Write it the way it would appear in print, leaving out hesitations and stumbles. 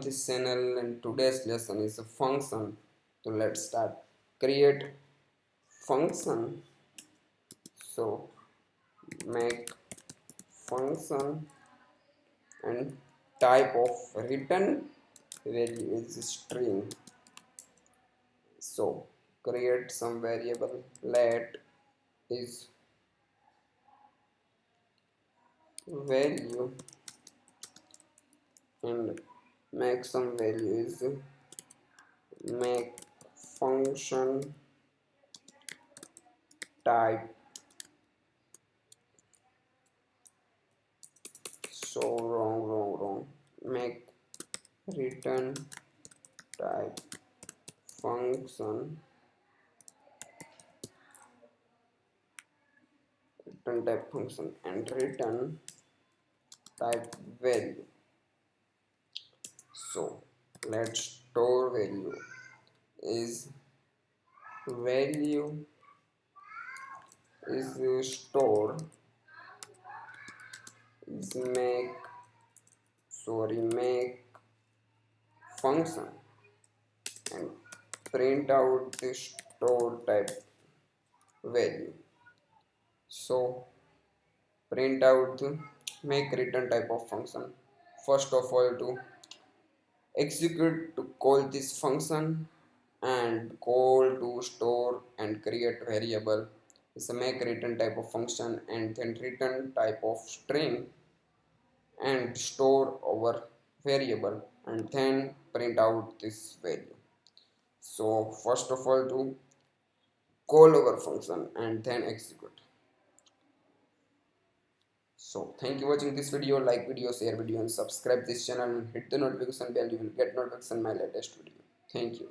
This channel, and today's lesson is a function. So let's start. Create function. So make function and type of return value is string. So create some variable. Let is value and make some value is make function type. So wrong. Make return type function return type function and return type value. So let's store value is value is store is make function and print out the store type value. So print out the make return type of function. First of all, to execute to call this function and call to store and create variable is a make return type of function and then return type of string and store our variable and then print out this value. So first of all, to call our function and then execute. So thank you for watching this video. Like video, share video and subscribe this channel and hit the notification bell. You will get notification my latest video. Thank you.